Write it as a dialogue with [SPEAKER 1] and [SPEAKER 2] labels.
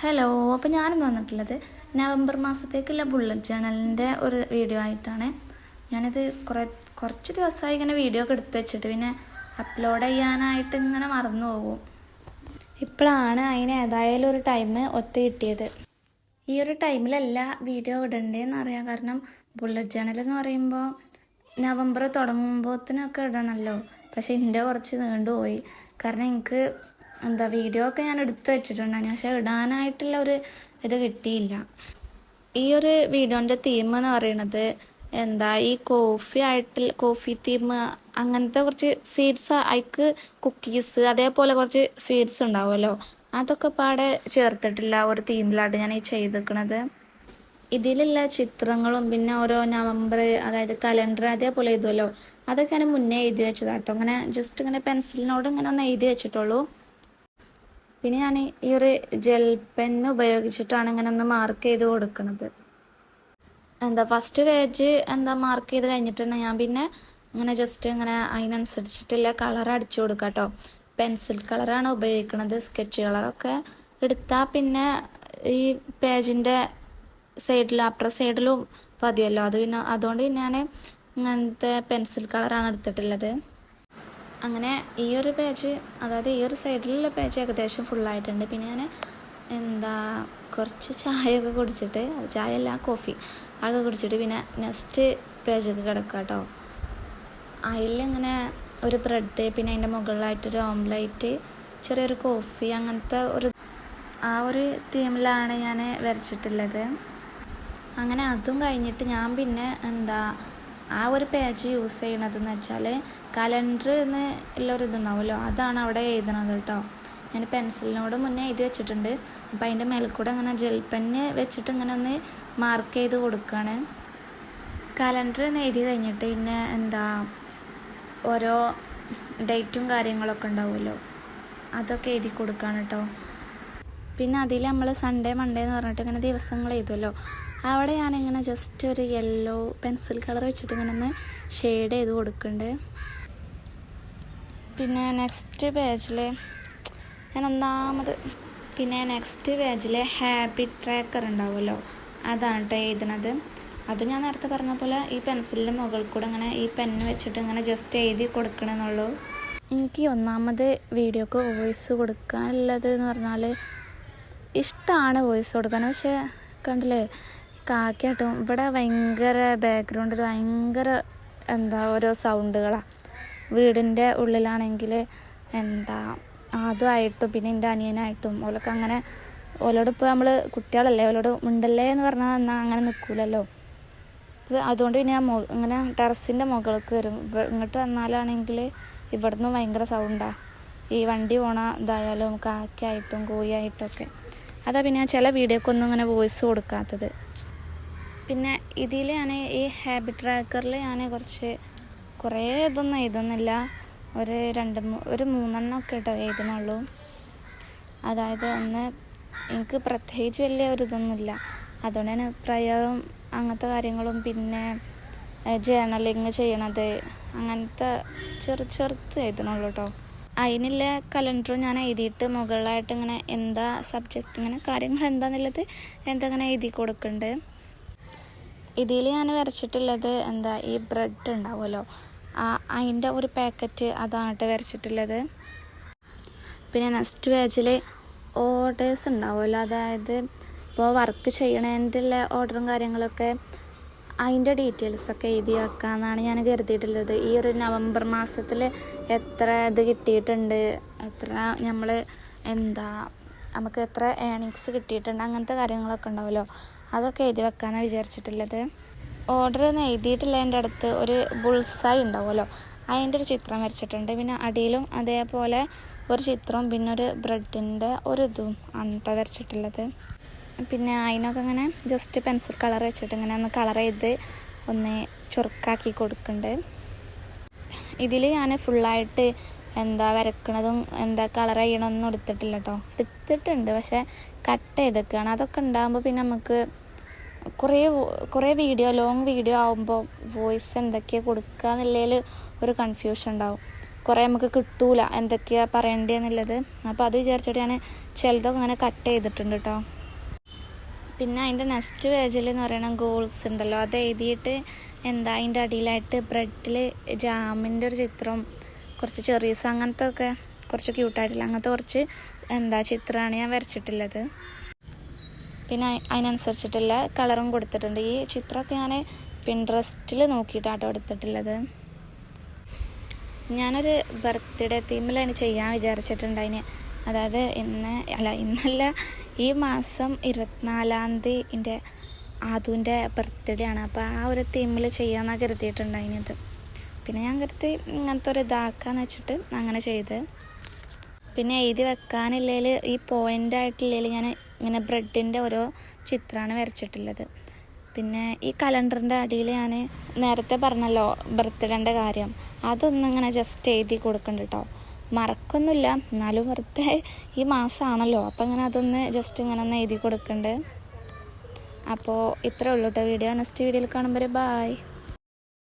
[SPEAKER 1] Hello. അപ്പോൾ ഞാനിന്ന് വന്നിട്ടുള്ളത് നവംബർ മാസത്തേക്കുള്ള ബുള്ളറ്റ് ജേണലിൻ്റെ ഒരു വീഡിയോ ആയിട്ടാണ്. ഞാനിത് കുറച്ച് ദിവസമായി ഇങ്ങനെ വീഡിയോ ഒക്കെ എടുത്ത് വെച്ചിട്ട് പിന്നെ അപ്ലോഡ് ചെയ്യാനായിട്ട് ഇങ്ങനെ മറന്നു പോകും. ഇപ്പോഴാണ് അതിന് ഏതായാലും ഒരു ടൈം ഒത്തു കിട്ടിയത്. ഈ ഒരു ടൈമിലല്ല വീഡിയോ ഇടണ്ടേന്ന് അറിയാം. കാരണം ബുള്ളറ്റ് ജേണൽ എന്ന് പറയുമ്പോൾ നവംബർ തുടങ്ങുമ്പോഴത്തേനൊക്കെ ഇടണമല്ലോ. പക്ഷെ എൻ്റെ കുറച്ച് നീണ്ടുപോയി. കാരണം എനിക്ക് വീഡിയോ ഒക്കെ ഞാൻ എടുത്ത് വെച്ചിട്ടുണ്ടായിരുന്നു, പക്ഷെ ഇടാനായിട്ടുള്ള ഒരു ഇത് കിട്ടിയില്ല. ഈ ഒരു വീഡിയോൻ്റെ തീം എന്ന് പറയുന്നത് ഈ കോഫി തീം, അങ്ങനത്തെ കുറച്ച് സ്വീറ്റ്സ്, അതിക്ക് കുക്കീസ്, അതേപോലെ കുറച്ച് സ്വീറ്റ്സ് ഉണ്ടാവുമല്ലോ, അതൊക്കെ പാടെ ചേർത്തിട്ടുള്ള ഒരു തീമിലാണ് ഞാൻ ഈ ചെയ്തിരിക്കുന്നത്. ഇതിലുള്ള ചിത്രങ്ങളും പിന്നെ ഓരോ നവംബർ, അതായത് കലണ്ടർ അതേപോലെ എഴുതുമല്ലോ, അതൊക്കെ ഞാൻ മുന്നേ എഴുതി വെച്ചതാട്ടോ. അങ്ങനെ ജസ്റ്റ് ഇങ്ങനെ പെൻസിലിനോട് ഇങ്ങനെ ഒന്ന് എഴുതി വെച്ചിട്ടുള്ളൂ. പിന്നെ ഞാൻ ഈ ഒരു ജെൽ പെന്ന് ഉപയോഗിച്ചിട്ടാണ് ഇങ്ങനെ ഒന്ന് മാർക്ക് ചെയ്ത് കൊടുക്കുന്നത്. ഫസ്റ്റ് പേജ് മാർക്ക് ചെയ്ത് കഴിഞ്ഞിട്ട് തന്നെ ഞാൻ പിന്നെ ഇങ്ങനെ ജസ്റ്റ് ഇങ്ങനെ അതിനനുസരിച്ചിട്ടുള്ള കളർ അടിച്ചു കൊടുക്കാം കേട്ടോ. പെൻസിൽ കളറാണ് ഉപയോഗിക്കുന്നത്. സ്കെച്ച് കളറൊക്കെ എടുത്താൽ പിന്നെ ഈ പേജിൻ്റെ സൈഡിലും അപ്പുറ സൈഡിലും പതിയല്ലോ, അതുകൊണ്ട് പിന്നെ ഞാൻ ഇങ്ങനത്തെ പെൻസിൽ കളറാണ് എടുത്തിട്ടുള്ളത്. അങ്ങനെ ഈ ഒരു പേജ്, അതായത് ഈ ഒരു സൈഡിലുള്ള പേജ് ഏകദേശം ഫുള്ളായിട്ടുണ്ട്. പിന്നെ ഞാൻ കുറച്ച് ചായയൊക്കെ കുടിച്ചിട്ട്, ചായ അല്ല കോഫി ആകെ കുടിച്ചിട്ട് പിന്നെ നെക്സ്റ്റ് പേജൊക്കെ കിടക്കുക കേട്ടോ. അതിലിങ്ങനെ ഒരു ബ്രെഡ്, പിന്നെ അതിൻ്റെ മുകളിലായിട്ടൊരു ഓംലേറ്റ്, ചെറിയൊരു കോഫി, അങ്ങനത്തെ ആ ഒരു തീമിലാണ് ഞാൻ വരച്ചിട്ടുള്ളത്. അങ്ങനെ അതും കഴിഞ്ഞിട്ട് ഞാൻ പിന്നെ ആ ഒരു പേജ് യൂസ് ചെയ്യണതെന്ന് വെച്ചാൽ കലണ്ടർ എന്ന് ഉള്ളൊരിതുണ്ടാവുമല്ലോ, അതാണ് അവിടെ എഴുതണത് കേട്ടോ. ഞാൻ പെൻസിലിനോട് മുന്നേ എഴുതി വെച്ചിട്ടുണ്ട്. അപ്പോൾ അതിൻ്റെ മേൽ കൂടെ അങ്ങനെ ജെൽ പെന്ന് വെച്ചിട്ട് ഇങ്ങനെ ഒന്ന് മാർക്ക് ചെയ്ത് കൊടുക്കുകയാണ്. കലണ്ടർ എന്ന് എഴുതി കഴിഞ്ഞിട്ട് പിന്നെ ഓരോ ഡേറ്റും കാര്യങ്ങളൊക്കെ ഉണ്ടാവുമല്ലോ, അതൊക്കെ എഴുതി കൊടുക്കുകയാണ് കേട്ടോ. പിന്നെ അതിൽ നമ്മൾ സൺഡേ മൺഡേ എന്ന് പറഞ്ഞിട്ട് ഇങ്ങനെ ദിവസങ്ങൾ എഴുതുമല്ലോ, അവിടെ ഞാനിങ്ങനെ ജസ്റ്റ് ഒരു യെല്ലോ പെൻസിൽ കളർ വെച്ചിട്ട് ഇങ്ങനെ ഒന്ന് ഷെയ്ഡ് ചെയ്ത് കൊടുക്കുന്നുണ്ട്. പിന്നെ നെക്സ്റ്റ് പേജിൽ ഹാബിറ്റ് ട്രാക്കർ ഉണ്ടാവുമല്ലോ, അതാണ് കേട്ടോ എഴുതണത്. അത് ഞാൻ നേരത്തെ പറഞ്ഞ പോലെ ഈ പെൻസിലിൻ്റെ മുകളിൽ കൂടെ ഇങ്ങനെ ഈ പെന്ന് വെച്ചിട്ട് ഇങ്ങനെ ജസ്റ്റ് എഴുതി കൊടുക്കണമെന്നുള്ളൂ. എനിക്ക് ഒന്നാമത് വീഡിയോക്ക് വോയിസ് കൊടുക്കാനുള്ളത് എന്ന് പറഞ്ഞാൽ ഇഷ്ടമാണ് വോയിസ് കൊടുക്കാൻ. പക്ഷേ കണ്ടില്ലേ, കാക്കയായിട്ടും ഇവിടെ ഭയങ്കര ബാക്ക്ഗ്രൗണ്ടിൽ ഭയങ്കര ഓരോ സൗണ്ടുകളാണ്. വീടിൻ്റെ ഉള്ളിലാണെങ്കിൽ അതുമായിട്ടും പിന്നെ എൻ്റെ അനിയനായിട്ടും ഓലൊക്കെ അങ്ങനെ, ഓലോട് ഇപ്പോൾ നമ്മൾ കുട്ടികളല്ലേ, ഓലോട് മിണ്ടല്ലേ എന്ന് പറഞ്ഞാൽ എന്നാൽ അങ്ങനെ നിൽക്കൂലല്ലോ. അതുകൊണ്ട് പിന്നെ ഞാൻ ഇങ്ങനെ ടെറസിൻ്റെ മുകൾക്ക് വരും. ഇങ്ങോട്ട് വന്നാലാണെങ്കിൽ ഇവിടുന്ന് ഭയങ്കര സൗണ്ടാണ്. ഈ വണ്ടി പോണ ഇതായാലും കാക്കയായിട്ടും കോഴിയായിട്ടൊക്കെ. അതാ പിന്നെ ചില വീഡിയോക്കൊന്നും ഇങ്ങനെ വോയിസ് കൊടുക്കാത്തത്. പിന്നെ ഇതിൽ ഞാൻ ഈ ഹാബിറ്റ് ട്രാക്കറിൽ ഞാൻ കുറേ ഇതൊന്നും എഴുതുന്നില്ല, ഒരു 3 കേട്ടോ എഴുതണുള്ളൂ. അതായത് എനിക്ക് പ്രത്യേകിച്ച് വലിയ ഒരു ഇതൊന്നുമില്ല. അതുകൊണ്ട് തന്നെ പ്രയോഗം അങ്ങനത്തെ കാര്യങ്ങളും പിന്നെ ജേണലിങ് ചെയ്യണത് അങ്ങനത്തെ ചെറുത്ത് എഴുതണുള്ളൂ കേട്ടോ. അതിനുള്ള കലണ്ടറും ഞാൻ എഴുതിയിട്ട് മുകളിലായിട്ട് ഇങ്ങനെ സബ്ജക്റ്റ് ഇങ്ങനെ കാര്യങ്ങൾ എന്താണെന്നുള്ളത് ഇങ്ങനെ എഴുതി കൊടുക്കുന്നുണ്ട്. ഇതിൽ ഞാൻ വരച്ചിട്ടുള്ളത് ഈ ബ്രെഡ് ഉണ്ടാവുമല്ലോ, അതിൻ്റെ ഒരു പാക്കറ്റ്, അതാണ് കേട്ടോ വരച്ചിട്ടുള്ളത്. പിന്നെ നെക്സ്റ്റ് പേജിൽ ഓർഡേഴ്സ് ഉണ്ടാവുമല്ലോ, അതായത് ഇപ്പോൾ വർക്ക് ചെയ്യണതിൻ്റെ ഉള്ള ഓർഡറും കാര്യങ്ങളൊക്കെ അതിൻ്റെ ഡീറ്റെയിൽസൊക്കെ എഴുതി വെക്കാമെന്നാണ് ഞാൻ കരുതിയിട്ടുള്ളത്. ഈ ഒരു നവംബർ മാസത്തിൽ എത്ര ഇത് കിട്ടിയിട്ടുണ്ട്, എത്ര നമുക്ക് എത്ര ഏണിങ്സ് കിട്ടിയിട്ടുണ്ട്, അങ്ങനത്തെ കാര്യങ്ങളൊക്കെ ഉണ്ടാവുമല്ലോ, അതൊക്കെ എഴുതി വെക്കാനാണ് വിചാരിച്ചിട്ടുള്ളത്. ഓർഡർ എഴുതിയിട്ടുള്ളതിൻ്റെ അടുത്ത് ഒരു ബുൾസായി ഉണ്ടാവുമല്ലോ, അതിൻ്റെ ഒരു ചിത്രം വരച്ചിട്ടുണ്ട്. പിന്നെ അടിയിലും അതേപോലെ ഒരു ചിത്രവും പിന്നെ ഒരു ബ്രെഡിൻ്റെ ഒരു ഇതും ആണ് കേട്ടോ വരച്ചിട്ടുള്ളത്. പിന്നെ അതിനൊക്കെ ഇങ്ങനെ ജസ്റ്റ് പെൻസിൽ കളർ വെച്ചിട്ട് ഇങ്ങനെ ഒന്ന് കളർ ചെയ്ത് ഒന്ന് ചുരുക്കാക്കി കൊടുക്കുന്നുണ്ട്. ഇതിൽ ഞാൻ ഫുള്ളായിട്ട് വരക്കണതും കളർ ചെയ്യണമൊന്നും എടുത്തിട്ടില്ല കേട്ടോ. എടുത്തിട്ടുണ്ട്, പക്ഷേ കട്ട് ചെയ്തൊക്കെയാണ്. അതൊക്കെ ഉണ്ടാകുമ്പോൾ പിന്നെ നമുക്ക് കുറേ ലോങ് വീഡിയോ ആകുമ്പോൾ വോയിസ് എന്തൊക്കെയാണ് കൊടുക്കുക എന്നുള്ളതിൽ ഒരു കൺഫ്യൂഷൻ ഉണ്ടാവും. കുറേ നമുക്ക് കിട്ടൂല എന്തൊക്കെയാണ് പറയേണ്ടതെന്നുള്ളത്. അപ്പോൾ അത് വിചാരിച്ചിട്ട് ഞാൻ ചിലതൊക്കെ അങ്ങനെ കട്ട് ചെയ്തിട്ടുണ്ട് കേട്ടോ. പിന്നെ അതിൻ്റെ നെക്സ്റ്റ് പേജിൽ എന്ന് പറയുന്നത് ഗോൾസ് ഉണ്ടല്ലോ, അത് എഴുതിയിട്ട് അതിൻ്റെ അടിയിലായിട്ട് ബ്രെഡിൽ ജാമിൻ്റെ ഒരു ചിത്രം, കുറച്ച് ചെറീസ് അങ്ങനത്തെ ഒക്കെ കുറച്ച് ക്യൂട്ടായിട്ടില്ല അങ്ങനത്തെ കുറച്ച് ചിത്രമാണ് ഞാൻ വരച്ചിട്ടുള്ളത്. പിന്നെ അതിനനുസരിച്ചിട്ടുള്ള കളറും കൊടുത്തിട്ടുണ്ട്. ഈ ചിത്രമൊക്കെ ഞാൻ പിൻട്രസ്റ്റിൽ നോക്കിയിട്ടാട്ടോ എടുത്തിട്ടുള്ളത്. ഞാനൊരു ബർത്ത്ഡേ തീമിലാണ് ചെയ്യാൻ വിചാരിച്ചിട്ടുണ്ടായിന്. അതായത് ഇന്നല്ല, ഈ മാസം 24-ാം തീയതി എൻ്റെ ആദുവിൻ്റെ ബർത്ത്ഡേ ആണ്. അപ്പോൾ ആ ഒരു തീമിൽ ചെയ്യാമെന്നാണ് കരുതിയിട്ടുണ്ടായിനത്. പിന്നെ ഞാൻ കരുതി ഇങ്ങനത്തെ ഒരു ഇതാക്കാന്ന് വെച്ചിട്ട് അങ്ങനെ ചെയ്ത്. പിന്നെ എഴുതി വെക്കാനില്ലെങ്കിൽ ഈ പോയിൻ്റായിട്ടില്ലെങ്കിൽ ഞാൻ ഇങ്ങനെ ബ്രെഡിൻ്റെ ഓരോ ചിത്രമാണ് വരച്ചിട്ടുള്ളത്. പിന്നെ ഈ കലണ്ടറിൻ്റെ അടിയിൽ ഞാൻ നേരത്തെ പറഞ്ഞല്ലോ ബർത്ത്ഡേൻ്റെ കാര്യം, അതൊന്നും ഇങ്ങനെ ജസ്റ്റ് എഴുതി കൊടുക്കുന്നുണ്ട് കേട്ടോ. മറക്കൊന്നുമില്ല, എന്നാലും വെറുതെ ഈ മാസമാണല്ലോ, അപ്പോൾ ഇങ്ങനെ അതൊന്ന് ജസ്റ്റ് ഇങ്ങനെ ഒന്ന് എഴുതി കൊടുക്കുന്നുണ്ട്. അപ്പോൾ ഇത്രേ ഉള്ളൂ കേട്ടോ വീഡിയോ. നെക്സ്റ്റ് വീഡിയോയിൽ കാണുമ്പോൾ ബായ്.